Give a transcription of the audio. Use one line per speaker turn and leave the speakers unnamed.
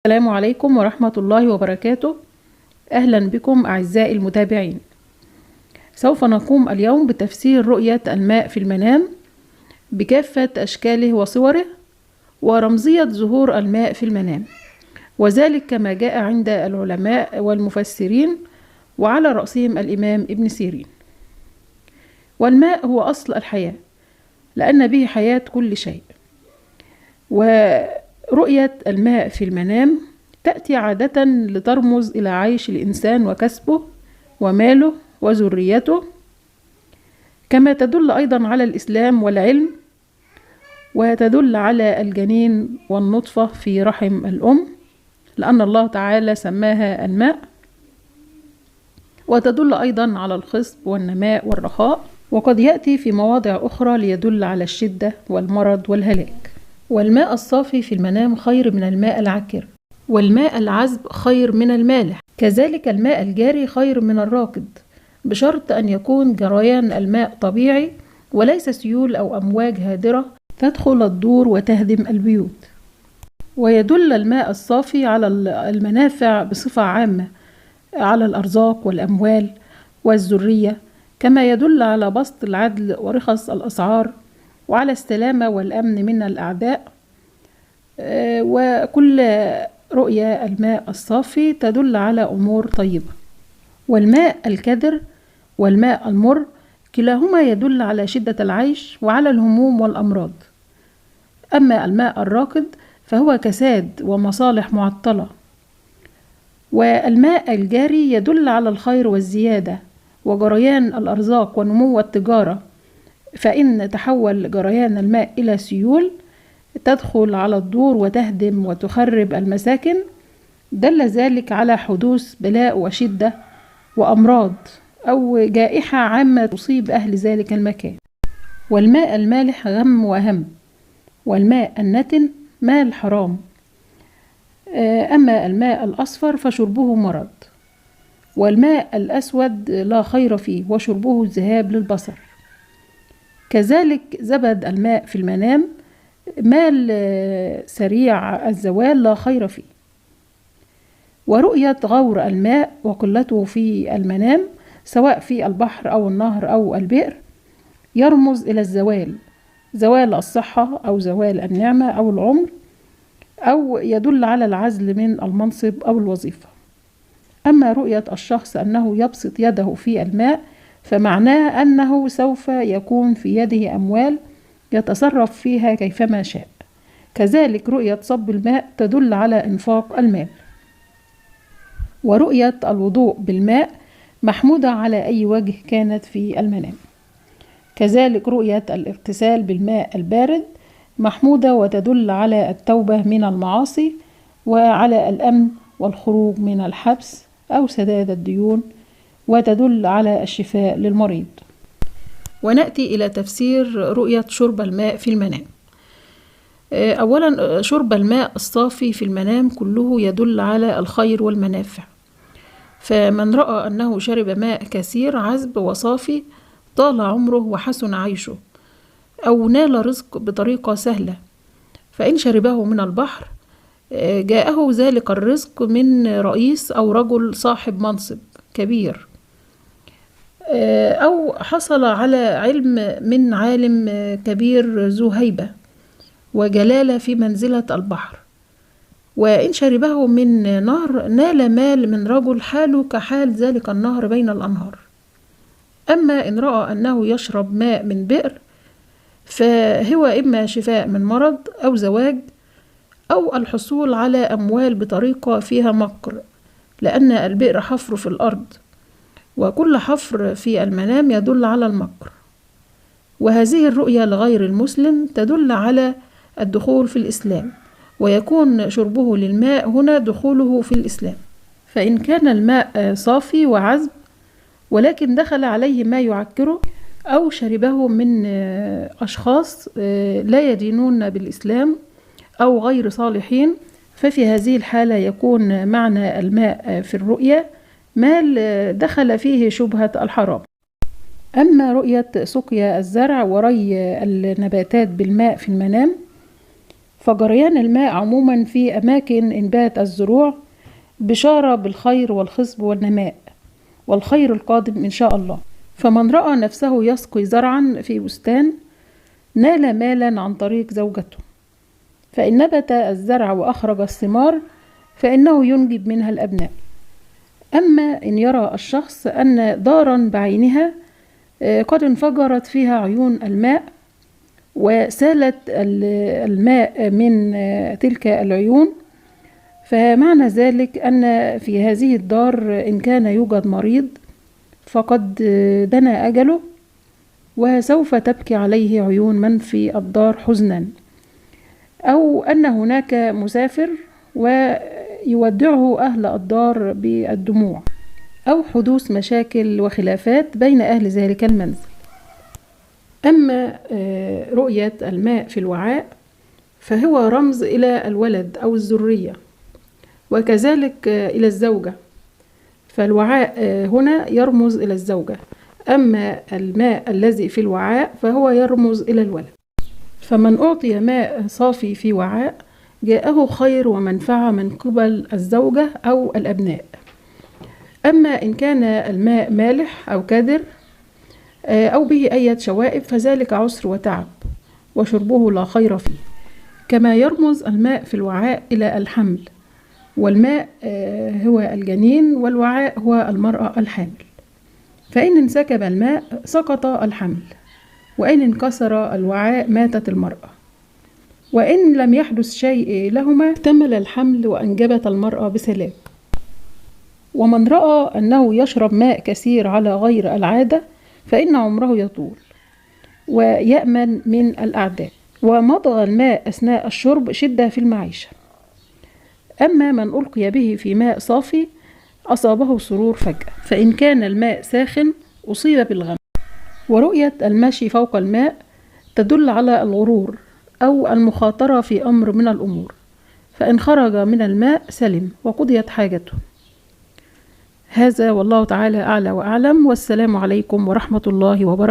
السلام عليكم ورحمة الله وبركاته. أهلا بكم أعزائي المتابعين. سوف نقوم اليوم بتفسير رؤية الماء في المنام بكافة أشكاله وصوره ورمزية ظهور الماء في المنام، وذلك كما جاء عند العلماء والمفسرين وعلى رأسهم الإمام ابن سيرين. والماء هو أصل الحياة لأن به حياة كل شيء، ورؤية الماء في المنام تأتي عادة لترمز إلى عيش الإنسان وكسبه وماله وذريته، كما تدل أيضا على الإسلام والعلم، وتدل على الجنين والنطفة في رحم الأم لأن الله تعالى سماها الماء، وتدل أيضا على الخصب والنماء والرخاء، وقد يأتي في مواضع أخرى ليدل على الشدة والمرض والهلاك. والماء الصافي في المنام خير من الماء العكر، والماء العذب خير من المالح، كذلك الماء الجاري خير من الراكد، بشرط أن يكون جريان الماء طبيعي وليس سيول أو أمواج هادرة تدخل الدور وتهدم البيوت. ويدل الماء الصافي على المنافع بصفة عامة، على الأرزاق والأموال والذرية، كما يدل على بسط العدل ورخص الأسعار وعلى السلامة والأمن من الأعداء. وكل رؤية الماء الصافي تدل على أمور طيبة. والماء الكدر والماء المر كلاهما يدل على شدة العيش وعلى الهموم والأمراض. أما الماء الراكد فهو كساد ومصالح معطلة. والماء الجاري يدل على الخير والزيادة وجريان الأرزاق ونمو التجارة، فإن تحول جريان الماء إلى سيول تدخل على الدور وتهدم وتخرب المساكن، دل ذلك على حدوث بلاء وشدة وأمراض أو جائحة عامة تصيب أهل ذلك المكان. والماء المالح غم وهم، والماء النتن مال حرام. أما الماء الأصفر فشربه مرض. والماء الأسود لا خير فيه وشربه ذهاب للبصر. كذلك زبد الماء في المنام مال سريع الزوال لا خير فيه. ورؤية غور الماء وقلته في المنام سواء في البحر أو النهر أو البئر يرمز إلى الزوال، زوال الصحة أو زوال النعمة أو العمر، أو يدل على العزل من المنصب أو الوظيفة. أما رؤية الشخص أنه يبسط يده في الماء فمعناه أنه سوف يكون في يده أموال يتصرف فيها كيفما شاء. كذلك رؤية صب الماء تدل على إنفاق المال. ورؤية الوضوء بالماء محمودة على أي وجه كانت في المنام. كذلك رؤية الاغتسال بالماء البارد محمودة وتدل على التوبة من المعاصي وعلى الأمن والخروج من الحبس أو سداد الديون، وتدل على الشفاء للمريض. ونأتي إلى تفسير رؤية شرب الماء في المنام. أولا، شرب الماء الصافي في المنام كله يدل على الخير والمنافع، فمن رأى أنه شرب ماء كثير عذب وصافي طال عمره وحسن عيشه، أو نال رزق بطريقة سهلة. فإن شربه من البحر جاءه ذلك الرزق من رئيس أو رجل صاحب منصب كبير، أو حصل على علم من عالم كبير ذو هيبة وجلالة في منزلة البحر. وإن شربه من نهر نال مال من رجل حاله كحال ذلك النهر بين الأنهار. أما إن رأى أنه يشرب ماء من بئر فهو إما شفاء من مرض أو زواج أو الحصول على أموال بطريقة فيها مكر، لأن البئر حفر في الأرض، وكل حفر في المنام يدل على المكر. وهذه الرؤية لغير المسلم تدل على الدخول في الإسلام، ويكون شربه للماء هنا دخوله في الإسلام. فإن كان الماء صافي وعذب ولكن دخل عليه ما يعكره أو شربه من أشخاص لا يدينون بالإسلام أو غير صالحين، ففي هذه الحالة يكون معنى الماء في الرؤية مال دخل فيه شبهة الحرام. أما رؤية سقيا الزرع وري النباتات بالماء في المنام فجريان الماء عموما في أماكن إنبات الزروع بشارة بالخير والخصب والنماء والخير القادم إن شاء الله. فمن رأى نفسه يسقي زرعا في بستان نال مالا عن طريق زوجته، فإن نبت الزرع وأخرج الثمار فإنه ينجب منها الأبناء. أما إن يرى الشخص أن دارا بعينها قد انفجرت فيها عيون الماء وسالت الماء من تلك العيون، فمعنى ذلك أن في هذه الدار إن كان يوجد مريض فقد دنا أجله، وسوف تبكي عليه عيون من في الدار حزنا، أو أن هناك مسافر ويودعه أهل الدار بالدموع، أو حدوث مشاكل وخلافات بين أهل ذلك المنزل. أما رؤية الماء في الوعاء فهو رمز إلى الولد أو الذرية، وكذلك إلى الزوجة، فالوعاء هنا يرمز إلى الزوجة، أما الماء الذي في الوعاء فهو يرمز إلى الولد. فمن أعطي ماء صافي في وعاء جاءه خير ومنفعة من قبل الزوجة أو الأبناء. أما إن كان الماء مالح أو كدر أو به أي شوائب فذلك عسر وتعب وشربه لا خير فيه. كما يرمز الماء في الوعاء إلى الحمل، والماء هو الجنين والوعاء هو المرأة الحامل، فإن انسكب الماء سقط الحمل، وإن انكسر الوعاء ماتت المرأة، وإن لم يحدث شيء لهما اكتمل الحمل وأنجبت المرأة بسلام. ومن رأى أنه يشرب ماء كثير على غير العادة فإن عمره يطول ويأمن من الأعداء. ومضغ الماء أثناء الشرب شدة في المعيشة. أما من ألقي به في ماء صافي أصابه سرور فجأة، فإن كان الماء ساخن أصيب بالغم. ورؤية المشي فوق الماء تدل على الغرور أو المخاطرة في أمر من الأمور، فإن خرج من الماء سلم وقضيت حاجته. هذا والله تعالى أعلى وأعلم، والسلام عليكم ورحمة الله وبركاته.